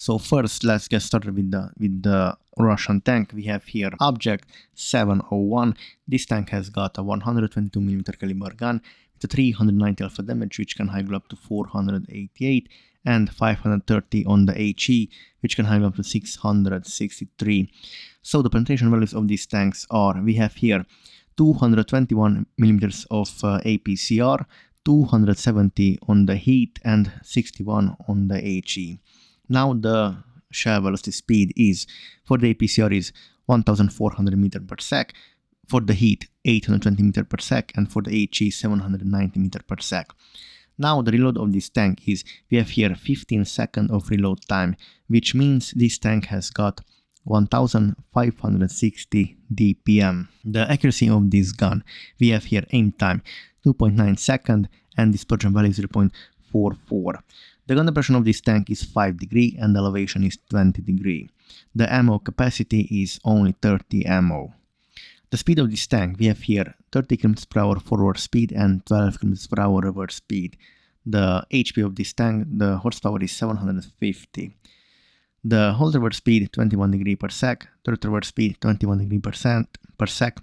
So first, let's get started with the Russian tank. We have here Object-701. This tank has got a 122mm caliber gun with a 390 alpha damage, which can high up to 488, and 530 on the HE, which can high up to 663. So the penetration values of these tanks are: we have here 221mm of APCR, 270 on the heat, and 61 on the HE. Now the shell velocity speed is, for the APCR is 1400 meter per sec, for the heat 820 meter per sec, and for the HE 790 meter per sec. Now the reload of this tank is, we have here 15 seconds of reload time, which means this tank has got 1560 DPM. The accuracy of this gun, we have here aim time 2.9 seconds and dispersion value 0.44. The gun depression of this tank is 5 degrees and the elevation is 20 degrees. The ammo capacity is only 30 ammo. The speed of this tank, we have here 30 km per hour forward speed and 12 km per hour reverse speed. The HP of this tank, the horsepower is 750. The hold reverse speed 21 degrees per sec, turret reverse speed 21 degrees per sec.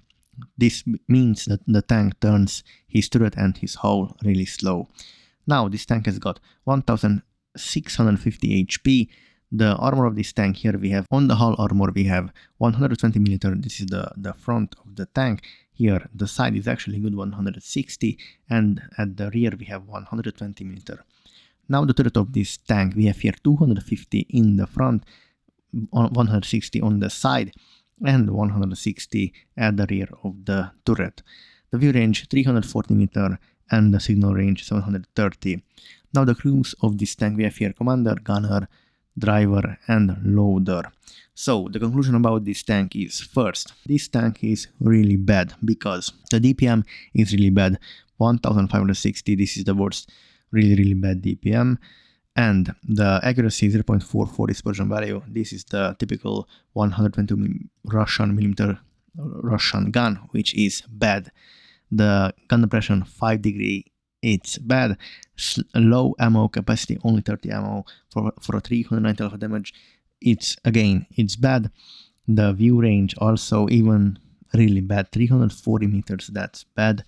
This means that the tank turns his turret and his hull really slow. Now this tank has got 1650 HP. The armor of this tank, here we have, on the hull armor we have 120mm, this is the front of the tank. Here the side is actually good 160, and at the rear we have 120mm. Now the turret of this tank, we have here 250 in the front, 160 on the side, and 160 at the rear of the turret. The view range 340 meter and the signal range 730. Now the crews of this tank, we have here commander, gunner, driver, and loader. So the conclusion about this tank is, first, this tank is really bad because the DPM is really bad, 1560, this is the worst, really bad DPM, and the accuracy 0.44 dispersion value, this is the typical 120 Russian gun, which is bad. The gun depression 5 degrees, it's bad. Low ammo capacity, only 30 ammo for a 390 alpha damage, it's bad. The view range also even really bad, 340 meters, that's bad.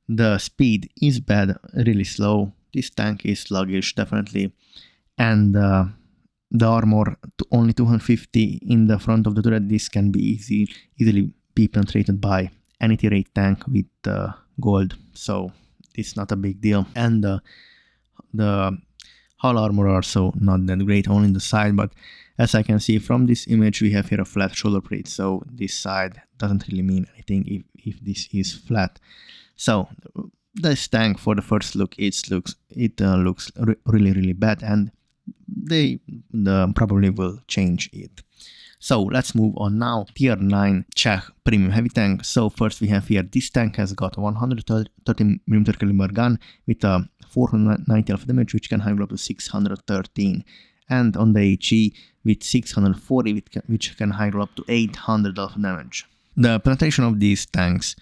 The speed is bad, really slow. This tank is sluggish, definitely. And the armor, only 250 in the front of the turret. This can be easily be penetrated by any tier 8 tank with gold, so it's not a big deal. And the hull armor also not that great, only in the side, but as I can see from this image, we have here a flat shoulder plate, so this side doesn't really mean anything if this is flat. So this tank, for the first look, it looks really bad, and they probably will change it. So let's move on now. Tier 9 Czech premium heavy tank. So first we have here, this tank has got a 130mm caliber gun with a 490 alpha damage, which can high up to 613, and on the HE with 640, which can high up to 800 alpha damage. The penetration of these tanks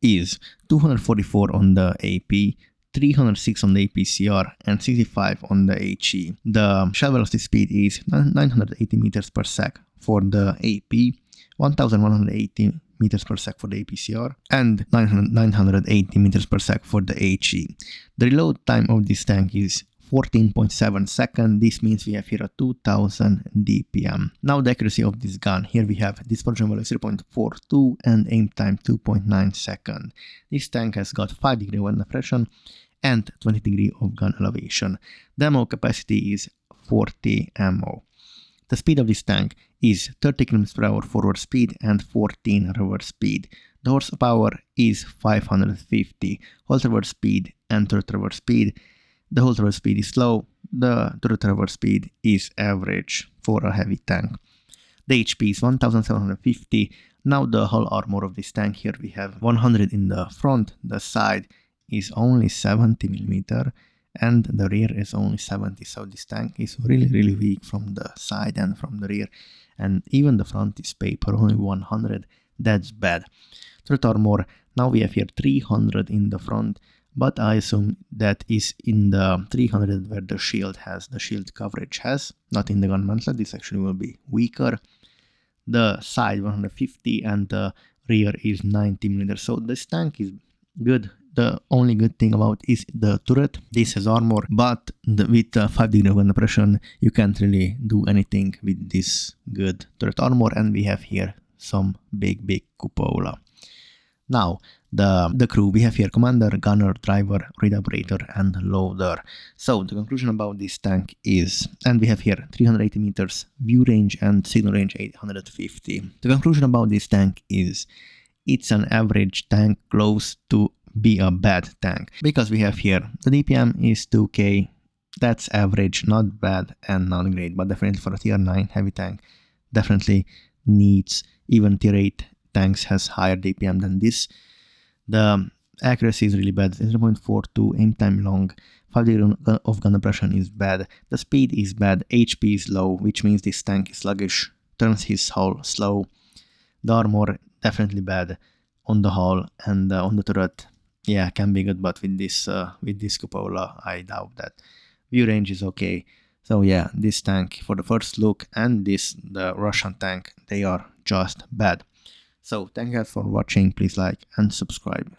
is 244 on the AP, 306 on the APCR, and 65 on the HE. The shell velocity speed is 980 meters per sec for the AP, 1180 meters per sec for the APCR, and 980 meters per sec for the HE. The reload time of this tank is 14.7 seconds. This means we have here a 2000 DPM. Now the accuracy of this gun, here we have dispersion value 0.42 and aim time 2.9 seconds. This tank has got 5 degree wind depression and 20 degree of gun elevation. The ammo capacity is 40 ammo. The speed of this tank is 30 km per hour forward speed and 14 reverse speed. The horsepower is 550, hold reverse speed and turret reverse speed. The hold reverse speed is slow, the turret reverse speed is average for a heavy tank. The HP is 1750. Now the hull armor of this tank, here we have 100 in the front, the side is only 70mm, and the rear is only 70, so this tank is really weak from the side and from the rear, and even the front is paper, only 100, that's bad. Turret armor, now we have here 300 in the front, but I assume that is in the 300 where the shield coverage has, not in the gun mantlet. This actually will be weaker. The side 150 and the rear is 90 millimeters. So this tank is good. The only good thing about is the turret. This has armor, but with 5 degree of gun depression, you can't really do anything with this good turret armor. And we have here some big cupola. Now, the crew, we have here commander, gunner, driver, grid operator, and loader. So the conclusion about this tank is, and we have here 380 meters view range and signal range 850. The conclusion about this tank is, it's an average tank close to be a bad tank, because we have here the DPM is 2k. That's average, not bad and not great, but definitely for a tier 9 heavy tank, definitely needs, even tier 8 tanks has higher DPM than this. The accuracy is really bad, 0.42, aim time long, 5 degree of gun depression is bad, the speed is bad, HP is low, which means this tank is sluggish, turns his hull slow. The armor definitely bad on the hull, and on the turret, yeah, can be good, but with this cupola, I doubt that. View range is okay. So yeah, this tank for the first look and the Russian tank, they are just bad. So thank you guys for watching. Please like and subscribe.